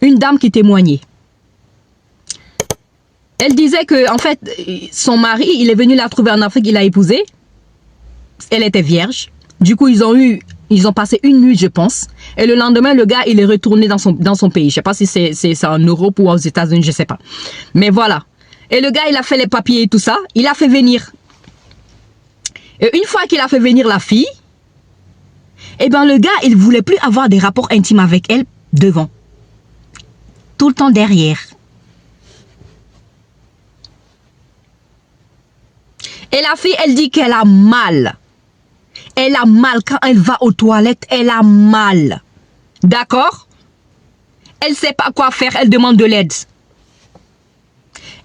une dame qui témoignait. Elle disait que, en fait, son mari, il est venu la trouver en Afrique, il l'a épousée. Elle était vierge. Du coup, ils ont passé une nuit, je pense. Et le lendemain, le gars, il est retourné dans son pays. Je sais pas si c'est en Europe ou aux États-Unis, je sais pas. Mais voilà. Et le gars, il a fait les papiers et tout ça. Il a fait venir. Et une fois qu'il a fait venir la fille, eh ben, le gars, il voulait plus avoir des rapports intimes avec elle devant. Tout le temps derrière. Et la fille, elle dit qu'elle a mal. Elle a mal. Quand elle va aux toilettes, elle a mal. D'accord? Elle ne sait pas quoi faire. Elle demande de l'aide.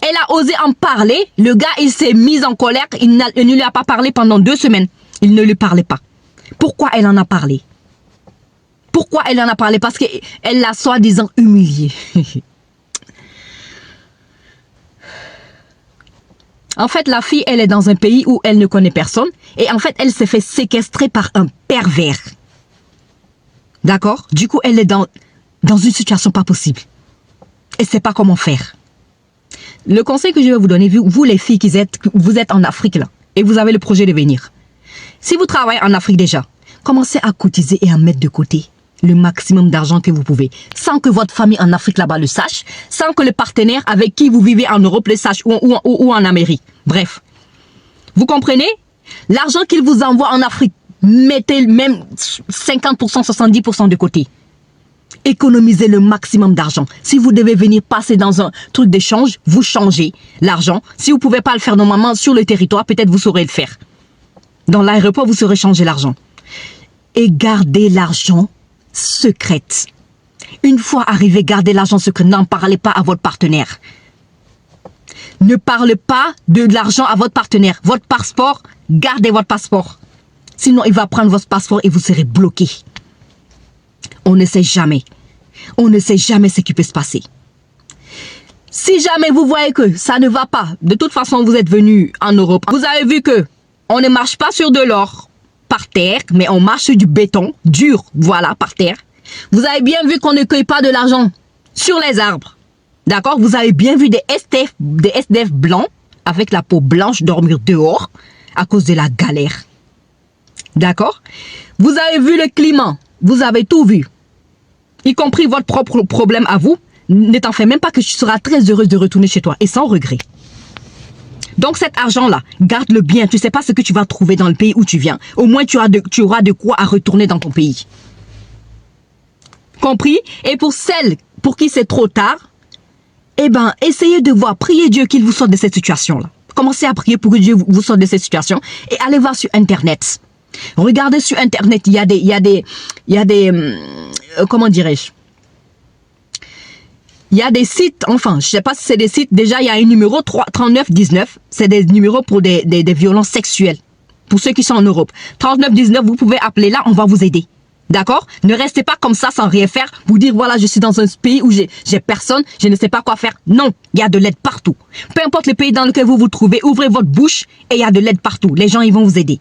Elle a osé en parler. Le gars, il s'est mis en colère. Il ne lui a pas parlé pendant 2 semaines. Il ne lui parlait pas. Pourquoi elle en a parlé? Pourquoi elle en a parlé? Parce qu'elle l'a soi-disant humiliée. En fait, la fille, elle est dans un pays où elle ne connaît personne. Et en fait, elle s'est fait séquestrer par un pervers. D'accord? Du coup, elle est dans une situation pas possible. Elle ne sait pas comment faire. Le conseil que je vais vous donner, vous les filles vous êtes en Afrique là, et vous avez le projet de venir. Si vous travaillez en Afrique déjà, commencez à cotiser et à mettre de côté le maximum d'argent que vous pouvez, sans que votre famille en Afrique là-bas le sache, sans que le partenaire avec qui vous vivez en Europe le sache ou en Amérique. Bref, vous comprenez? L'argent qu'il vous envoie en Afrique, mettez même 50%, 70% de côté. Économisez le maximum d'argent. Si vous devez venir passer dans un truc d'échange, vous changez l'argent. Si vous ne pouvez pas le faire normalement sur le territoire, peut-être vous saurez le faire. Dans l'aéroport, vous saurez changer l'argent. Et gardez l'argent secrète. Une fois arrivé, gardez l'argent secret. N'en parlez pas à votre partenaire. Ne parlez pas de l'argent à votre partenaire. Votre passeport, gardez votre passeport. Sinon, il va prendre votre passeport et vous serez bloqué. On ne sait jamais. On ne sait jamais ce qui peut se passer. Si jamais vous voyez que ça ne va pas, de toute façon, vous êtes venu en Europe. Vous avez vu que on ne marche pas sur de l'or par terre, mais on marche sur du béton dur, voilà, par terre. Vous avez bien vu qu'on ne cueille pas de l'argent sur les arbres. D'accord? Vous avez bien vu des SDF blancs avec la peau blanche dormir dehors à cause de la galère. D'accord? Vous avez vu le climat. Vous avez tout vu. Y compris votre propre problème à vous. Ne t'en fais même pas que tu seras très heureuse de retourner chez toi et sans regret. Donc cet argent-là, garde-le bien. Tu ne sais pas ce que tu vas trouver dans le pays où tu viens. Au moins, tu auras de quoi à retourner dans ton pays. Compris? Et pour celles pour qui c'est trop tard, eh ben, essayez de voir, priez Dieu qu'il vous sorte de cette situation-là. Commencez à prier pour que Dieu vous sorte de cette situation et allez voir sur Internet. Regardez sur Internet, il y a des comment dirais-je? Il y a des sites, enfin, je sais pas si c'est des sites, déjà il y a un numéro 3919, c'est des numéros pour des violences sexuelles. Pour ceux qui sont en Europe. 3919, vous pouvez appeler là, on va vous aider. D'accord? Ne restez pas comme ça sans rien faire, vous dire voilà, je suis dans un pays où j'ai personne, je ne sais pas quoi faire. Non, il y a de l'aide partout. Peu importe le pays dans lequel vous vous trouvez, ouvrez votre bouche et il y a de l'aide partout. Les gens, ils vont vous aider.